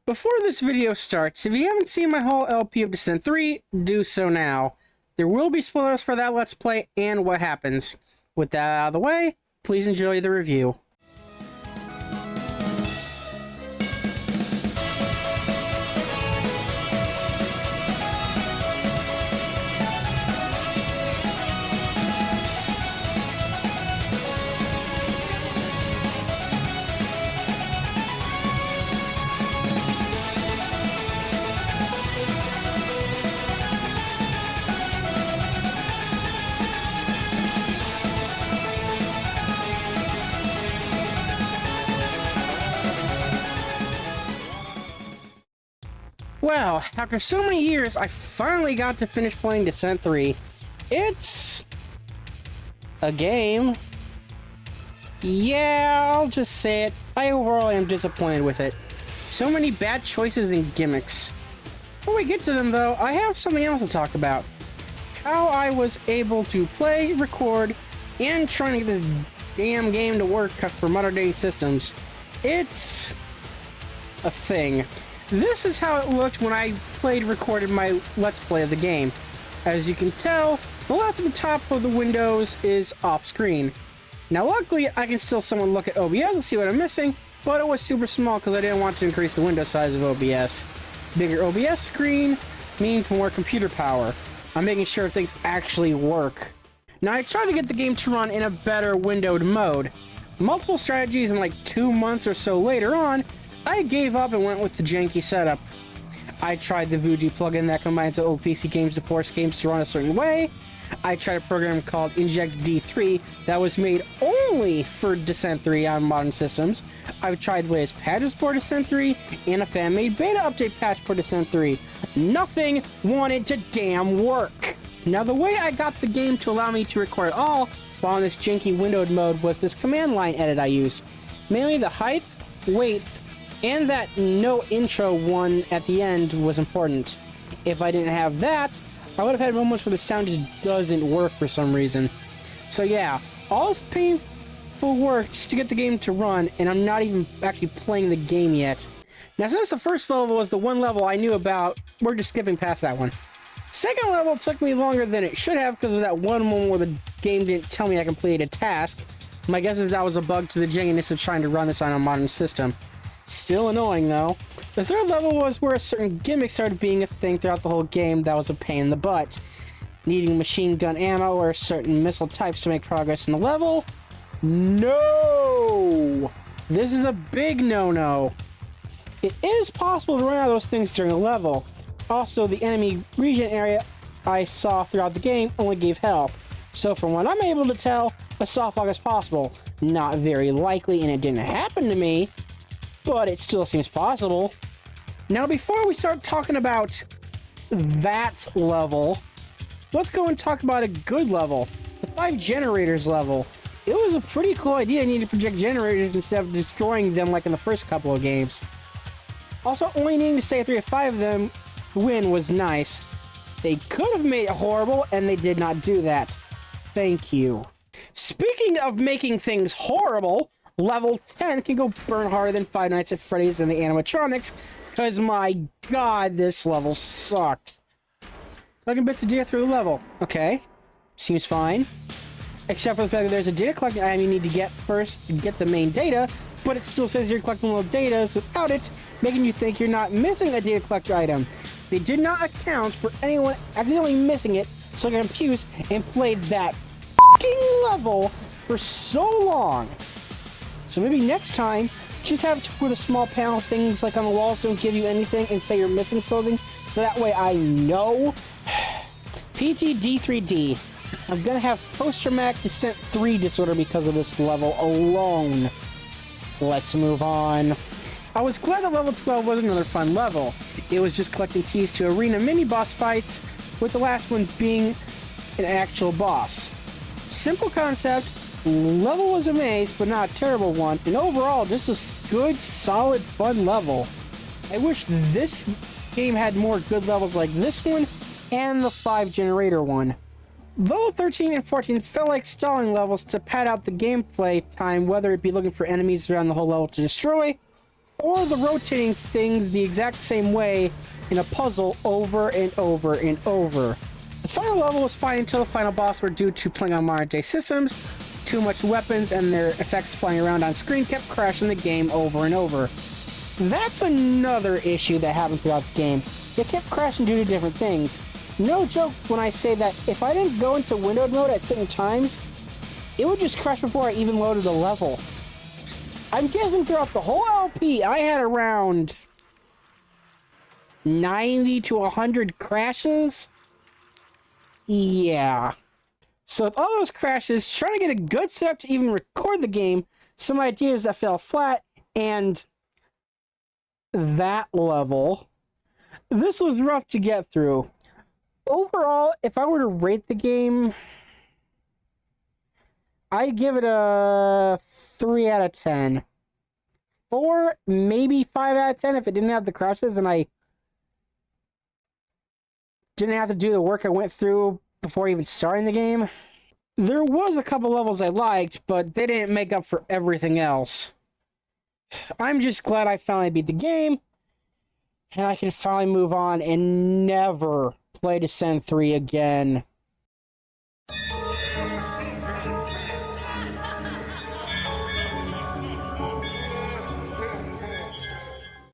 Before this video starts, if you haven't seen my whole LP of Descent 3, do so now. There will be spoilers for that Let's Play and what happens. With that out of the way, please enjoy the review. Well, after so many years, I finally got to finish playing Descent 3. It's a game. Yeah, I'll just say it. I overall am disappointed with it. So many bad choices and gimmicks. Before we get to them though, I have something else to talk about. How I was able to play, record, and trying to get this damn game to work for modern day systems. It's a thing. This is how it looked when I recorded my Let's Play of the game. As you can tell, the left at the top of the windows is off screen. Now luckily, I can still somewhat look at OBS and see what I'm missing, but it was super small because I didn't want to increase the window size of OBS. Bigger OBS screen means more computer power. I'm making sure things actually work. Now I tried to get the game to run in a better windowed mode. Multiple strategies and like 2 months or so later on, I gave up and went with the janky setup. I tried the Vuji plugin that combines old PC games to force games to run a certain way. I tried a program called Inject D3 that was made only for Descent 3 on modern systems. I've tried latest patches for Descent 3 and a fan-made beta update patch for Descent 3. Nothing wanted to damn work. Now the way I got the game to allow me to record all while in this janky windowed mode was this command line edit I used. Mainly the height, width, and that no intro one at the end was important. If I didn't have that, I would have had moments where the sound just doesn't work for some reason. So yeah, all this painful work just to get the game to run, and I'm not even actually playing the game yet. Now since the first level was the one level I knew about, we're just skipping past that one. Second level took me longer than it should have because of that one moment where the game didn't tell me I completed a task. My guess is that was a bug to the jankiness of trying to run this on a modern system. Still annoying though. The third level was where a certain gimmick started being a thing throughout the whole game that was a pain in the butt. Needing machine gun ammo or certain missile types to make progress in the level? No! This is a big no-no. It is possible to run out of those things during a level. Also, the enemy regen area I saw throughout the game only gave health. So from what I'm able to tell, a soft lock is possible. Not very likely, and it didn't happen to me, but it still seems possible. Now before we start talking about that level, let's go and talk about a good level, the 5 generators level. It was a pretty cool idea. I needed to project generators instead of destroying them like in the first couple of games. Also, only needing to stay at 3 of 5 of them to win was nice. They could have made it horrible, and they did not do that. Thank you. Speaking of making things horrible, Level 10 can go burn harder than Five Nights at Freddy's and the animatronics, because my god, this level sucked. Collecting bits of data through the level. Okay, seems fine. Except for the fact that there's a data collecting item you need to get first to get the main data, but it still says you're collecting little data without it, making you think you're not missing a data collector item. They did not account for anyone accidentally missing it, so I confused and played that f***ing level for so long. So maybe next time, just have to put a small panel, things like on the walls don't give you anything, and say you're missing something, so that way I know. PTD3D. I'm gonna have post-traumatic Descent 3 disorder because of this level alone. Let's move on. I was glad that level 12 was another fun level. It was just collecting keys to arena mini-boss fights, with the last one being an actual boss. Simple concept. Level was a maze, but not a terrible one, and overall, just a good, solid, fun level. I wish this game had more good levels like this one, and the 5 generator one. Level 13 and 14 felt like stalling levels to pad out the gameplay time, whether it be looking for enemies around the whole level to destroy, or the rotating things the exact same way in a puzzle over and over and over. The final level was fine until the final boss, where due to playing on modern day systems, too much weapons and their effects flying around on screen kept crashing the game over and over. That's another issue that happened throughout the game. It kept crashing due to different things. No joke when I say that if I didn't go into windowed mode at certain times, it would just crash before I even loaded the level. I'm guessing throughout the whole LP, I had around 90 to 100 crashes. Yeah. So with all those crashes, trying to get a good setup to even record the game, some ideas that fell flat, and that level, this was rough to get through. Overall, if I were to rate the game, I'd give it a 3 out of 10. 4, maybe 5 out of 10 if it didn't have the crashes and I didn't have to do the work I went through before even starting the game. There was a couple levels I liked, but they didn't make up for everything else. I'm just glad I finally beat the game, and I can finally move on and never play Descent 3 again.